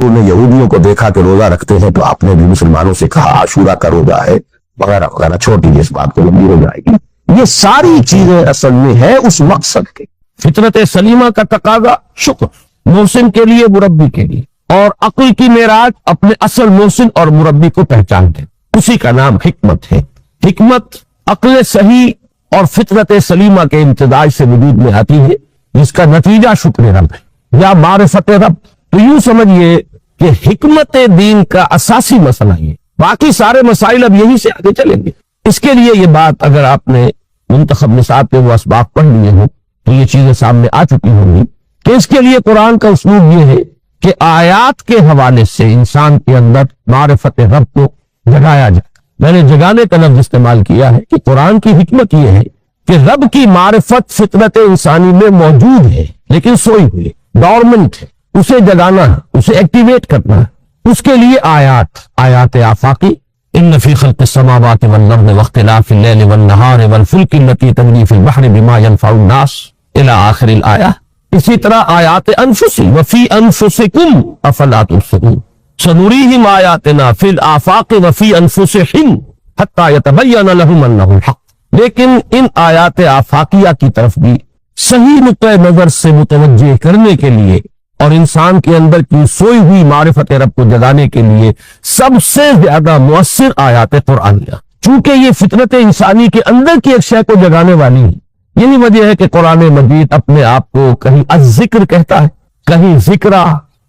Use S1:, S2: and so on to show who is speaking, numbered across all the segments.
S1: نے یہودیوں کو دیکھا کہ روزہ رکھتے ہیں تو آپ نے بھی مسلمانوں سے کہا عاشورہ کا روزہ ہے وغیرہ وغیرہ، چھوٹی جس بات کو لمبی ہو جائے گی۔ یہ ساری چیزیں اصل میں ہے اس مقصد کے۔ فطرت سلیمہ کا تقاضا شکر، محسن کے لیے مربی کے لیے، اور عقل کی معراج اپنے اصل محسن اور مربی کو پہچان دے، اسی کا نام حکمت ہے۔ حکمت عقل صحیح اور فطرت سلیمہ کے امتزاج سے وجود میں آتی ہے، جس کا نتیجہ شکر رب ہے یا معرفت رب۔ تو یوں سمجھئے کہ حکمت دین کا اساسی مسئلہ یہ، باقی سارے مسائل اب یہی سے آگے چلیں گے۔ اس کے لیے یہ بات اگر آپ نے منتخب نصاب پہ وہ اسباق پڑھ لیے ہوں تو یہ چیزیں سامنے آ چکی ہوں گی کہ اس کے لیے قرآن کا اسلوب یہ ہے کہ آیات کے حوالے سے انسان کے اندر معرفت رب کو جگایا جائے۔ میں نے جگانے کا لفظ استعمال کیا ہے کہ قرآن کی حکمت یہ ہے کہ رب کی معرفت فطرت انسانی میں موجود ہے لیکن سوئی ہوئی ہے، ڈورمنٹ ہے، اسے جگانا ہے، اسے ایکٹیویٹ کرنا ہے۔ اس کے لیے آیات آفاقی، ان فی خلق السماوات والارض واختلاف اللیل والنہار والفلک التی تجری فی البحر بما ينفع الناس الی آخر الآیہ۔ اسی طرح آیات انفسی وفی انفسکم افلا تبصرون سنریہم آیاتنا فی الآفاق وفی انفسہم حتی یتبین لہم انہ الحق۔ لیکن ان آیات آفاقیہ کی طرف بھی صحیح نقطہ نظر سے متوجہ کرنے کے لیے اور انسان کے اندر کی سوئی ہوئی معرفت رب کو جگانے کے لیے سب سے زیادہ مؤثر آیات قرآنیہ، چونکہ یہ فطرت انسانی کے اندر کی ایک شے کو جگانے والی ہے۔ یہی وجہ ہے کہ قرآن مجید اپنے آپ کو کہیں الذکر کہتا ہے، کہیں ذکرہ،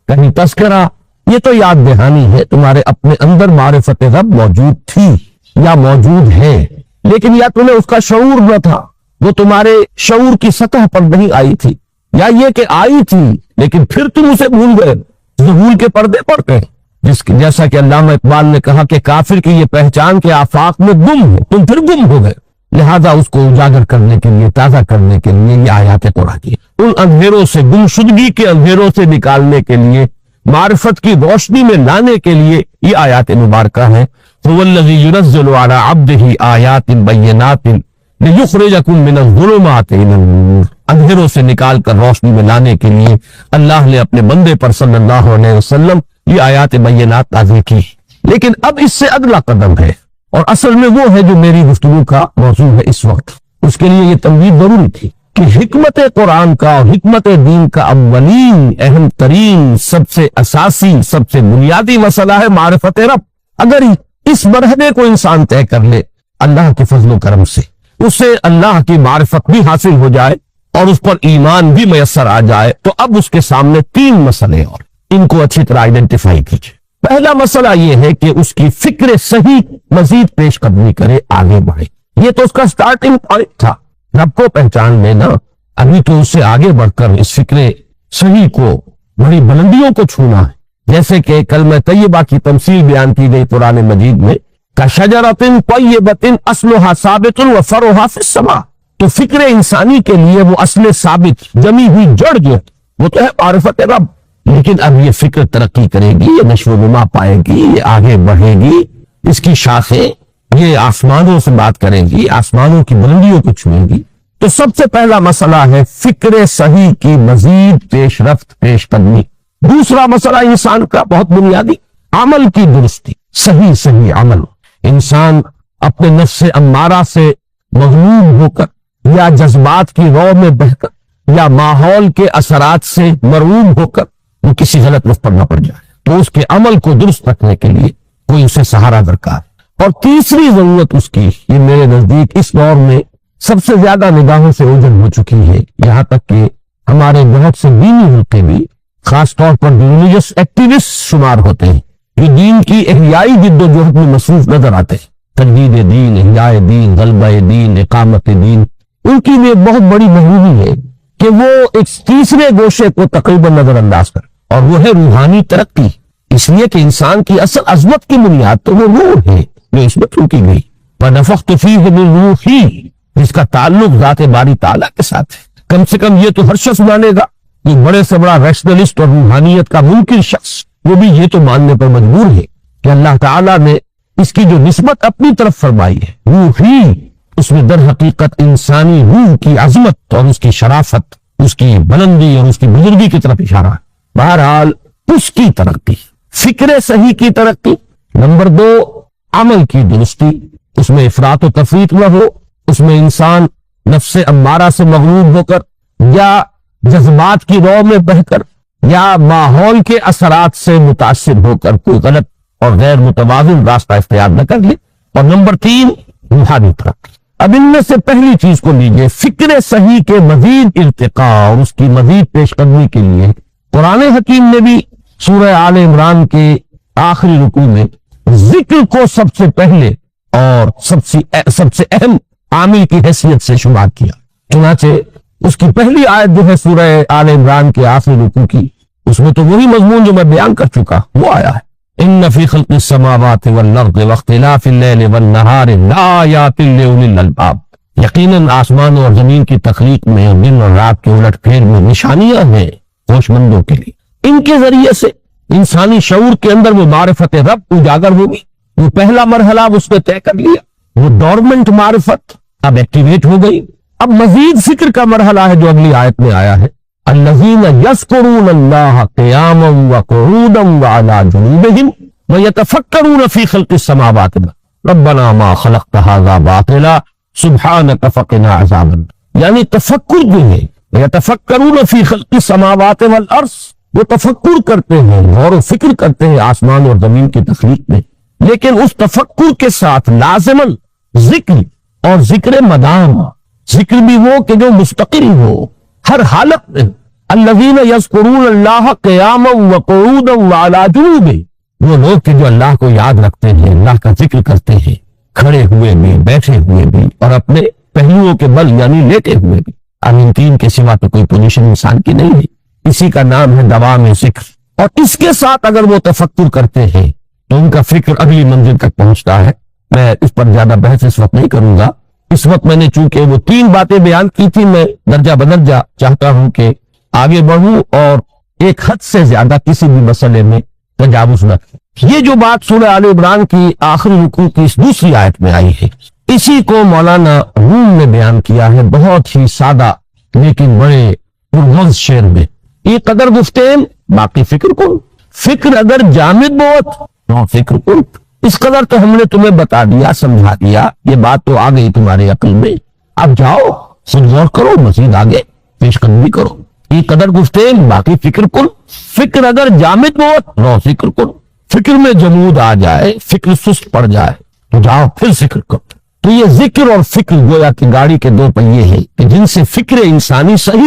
S1: کہیں تذکرہ۔ یہ تو یاد دہانی ہے، تمہارے اپنے اندر معرفت رب موجود تھی یا موجود ہے، لیکن یا تمہیں اس کا شعور نہ تھا، وہ تمہارے شعور کی سطح پر نہیں آئی تھی، یا یہ کہ آئی تھی لیکن پھر تم اسے بھول گئے، ظہور کے پردے پڑ گئے۔ جیسا کہ علامہ اقبال نے کہا کہ کافر کی یہ پہچان کے آفاق میں گم ہے، تم پھر گم ہو گئے۔ لہذا اس کو اجاگر کرنے کے لیے، تازہ کرنے کے لیے یہ آیات قرآن کی، ان اندھیروں سے، گمشدگی کے اندھیروں سے نکالنے کے لیے، معرفت کی روشنی میں لانے کے لیے یہ آیات مبارکہ ہیں۔ هو الذی ينزل على عبده آیات بینات لِيُخْرِجَكُم مِّنَ الظُّلُمَاتِ إِلَى النُّورِ۔ اندھیروں سے نکال کر روشنی میں لانے کے لیے اللہ نے اپنے بندے پر صلی اللہ علیہ وسلم یہ آیات بینات نازل کی۔ لیکن اب اس سے اگلا قدم ہے، اور اصل میں وہ ہے جو میری گفتگو کا موضوع ہے اس وقت۔ اس کے لیے یہ تمہید ضروری تھی کہ حکمت قرآن کا اور حکمت دین کا اولین، اہم ترین، سب سے اساسی، سب سے بنیادی مسئلہ ہے معرفت رب۔ اگر اس مرحلے کو انسان طے کر لے اللہ کے فضل و کرم سے، اسے اللہ کی معرفت بھی حاصل ہو جائے اور اس پر ایمان بھی میسر آ جائے، تو اب اس کے سامنے تین مسئلے اور ان کو اچھی طرح آئیڈینٹیفائی کیجئے۔ پہلا مسئلہ یہ ہے کہ اس کی فکر صحیح مزید پیش قدمی کرے، آگے بڑھے۔ یہ تو اس کا سٹارٹنگ پوائنٹ تھا، رب کو پہچان لینا۔ ابھی تو اس سے آگے بڑھ کر اس فکر صحیح کو، بڑی بلندیوں کو چھونا ہے، جیسے کہ کلمہ طیبہ کی تمثیل بیان کی گئی قرآن مجید میں، کَشَجَرَةٍ طَیِّبَةٍ أَصْلُهَا ثَابِتٌ وَفَرْعُهَا فِي السَّمَاءِ۔ تو فکر انسانی کے لیے وہ اصل ثابت، جمی ہوئی جڑ جو ہے وہ تو ہے معرفت رب، لیکن اب یہ فکر ترقی کرے گی، یہ نشو و نما پائے گی، یہ آگے بڑھے گی، اس کی شاخیں یہ آسمانوں سے بات کریں گی، آسمانوں کی بلندیوں کو چھوئیں گی۔ تو سب سے پہلا مسئلہ ہے فکر صحیح کی مزید پیش رفت، پیش قدمی۔ دوسرا مسئلہ انسان کا بہت بنیادی، عمل کی درستی، صحیح عمل۔ انسان اپنے نفس امارہ سے مغلوب ہو کر یا جذبات کی رو میں بہہ کر یا ماحول کے اثرات سے مرعوب ہو کر وہ کسی غلط رخ پر نہ پڑ جائے، تو اس کے عمل کو درست رکھنے کے لیے کوئی اسے سہارا درکار۔ اور تیسری ضرورت اس کی، یہ میرے نزدیک اس دور میں سب سے زیادہ نگاہوں سے اوجھل ہو چکی ہے، یہاں تک کہ ہمارے بہت سے دینی حلقے بھی، خاص طور پر ریلیجس ایکٹیوسٹ شمار ہوتے ہیں، جو دین کی احیائی جد و جہد میں مصروف نظر آتے ہیں، تجدید دین، احیاء دین، غلبہ دین، اقامت دین۔ ان کی بھی بہت بڑی محرومی ہے کہ وہ ایک تیسرے گوشے کو تقریباً نظر انداز کر، اور وہ ہے روحانی ترقی۔ اس لیے کہ انسان کی اصل عظمت کی بنیاد تو وہ روح ہے جو اس میں ٹھوکی گئی، وَنَفَخْتُ فِيهِ مِن رُوحِي، جس کا تعلق ذات باری تعالیٰ کے ساتھ ہے۔ کم سے کم یہ تو ہر شخص مانے گا، یہ بڑے سے بڑا ریشنلسٹ اور روحانیت کا منکر شخص، وہ بھی یہ تو ماننے پر مجبور ہے کہ اللہ تعالیٰ نے اس کی جو نسبت اپنی طرف فرمائی ہے، روحی، اس میں در حقیقت انسانی روح کی عظمت اور اس کی شرافت، اس کی بلندی اور اس کی بزرگی کی طرف اشارہ ہے۔ بہرحال اس کی ترقی، فکر صحیح کی ترقی۔ نمبر 2 عمل کی درستی، اس میں افراط و تفریط نہ ہو، اس میں انسان نفس امارہ سے مغلوب ہو کر یا جذبات کی رو میں بہ کر یا ماحول کے اثرات سے متاثر ہو کر کوئی غلط اور غیر متوازن راستہ اختیار نہ کر لے۔ اور نمبر 3 روحانی ترقی۔ اب ان میں سے پہلی چیز کو لیجئے، فکر صحیح کے مزید ارتقاء اور اس کی مزید پیش قدمی کے لیے قرآن حکیم نے بھی سورہ آل عمران کے آخری رکوع میں ذکر کو سب سے پہلے اور سب سے اہم عامل کی حیثیت سے شمار کیا۔ چنانچہ اس کی پہلی آیت جو ہے سورہ آل عمران کے آخری رکوع کی، اس میں تو وہی مضمون جو میں بیان کر چکا وہ آیا ہے، ان فی خلق السماوات والارض واختلاف اللیل والنہار لآیات لأولی الالباب، یقیناً آسمان اور زمین کی تخلیق میں اور دن اور رات کے الٹ پھیر میں نشانیاں ہیں ہوش مندوں کے لیے۔ ان کے ذریعے سے انسانی شعور کے اندر وہ معرفت رب اجاگر ہوگی۔ وہ پہلا مرحلہ اس نے طے کر لیا، وہ ڈورمنٹ معرفت اب ایکٹیویٹ ہو گئی۔ اب مزید فکر کا مرحلہ ہے جو اگلی آیت میں آیا ہے، الذین یذکرون اللہ قیاما وقعودا وعلی جنوبہم ویتفکرون فی خلق السماوات ربنا ما خلقت ھذا باطلا سبحانک فقنا عذاب النار۔ یعنی تفکر جو ہے، یتفکرون فی خلق السماوات والارض، وہ تفکر کرتے ہیں، غور و فکر کرتے ہیں آسمان اور زمین کی تخلیق میں، لیکن اس تفکر کے ساتھ لازماً ذکر اور ذکر مدام، ذکر بھی وہ کہ جو مستقل ہو ہر حالت میں۔ الذین یذکرون اللہ قیاما وقعودا وعلی جنوبہم، وہ لوگ کہ جو اللہ کو یاد رکھتے ہیں، اللہ کا ذکر کرتے ہیں، کھڑے ہوئے بھی، بیٹھے ہوئے بھی، اور اپنے پہلوؤں کے بل یعنی لیٹے ہوئے بھی۔ اب ان تین کے سوا تو کوئی پوزیشن انسان کی نہیں ہے، اسی کا نام ہے دوام ذکر۔ اور اس کے ساتھ اگر وہ تفکر کرتے ہیں تو ان کا فکر اگلی منزل تک پہنچتا ہے۔ میں اس پر زیادہ بحث اس وقت نہیں کروں گا، اس وقت میں نے چونکہ وہ 3 باتیں بیان کی تھی، میں درجہ بدرجہ چاہتا ہوں کہ آگے بڑھوں اور ایک حد سے زیادہ کسی بھی مسئلے میں تجاوز نہ کروں۔ یہ جو بات سورہ آل عمران کی آخری رکوع کی اس دوسری آیت میں آئی ہے، اسی کو مولانا روم نے بیان کیا ہے بہت ہی سادہ لیکن بڑے پرمغز شعر میں، یہ قدر گفتین باقی فکر کن، فکر اگر جامد بہت نو فکر کن۔ اس قدر تو ہم نے تمہیں بتا دیا، سمجھا دیا، یہ بات تو آ گئی تمہارے عقل میں، اب جاؤ خود غور کرو، مزید آگے پیش قدمی کرو۔ یہ قدر گفتین باقی فکر کن، فکر اگر جامد بہت نو فکر کن۔ فکر میں جمود آ جائے، فکر سست پڑ جائے تو جاؤ پھر فکر کرو۔ تو یہ ذکر اور فکر گویا کہ گاڑی کے 2 پہیے ہیں کہ جن سے فکر انسانی صحیح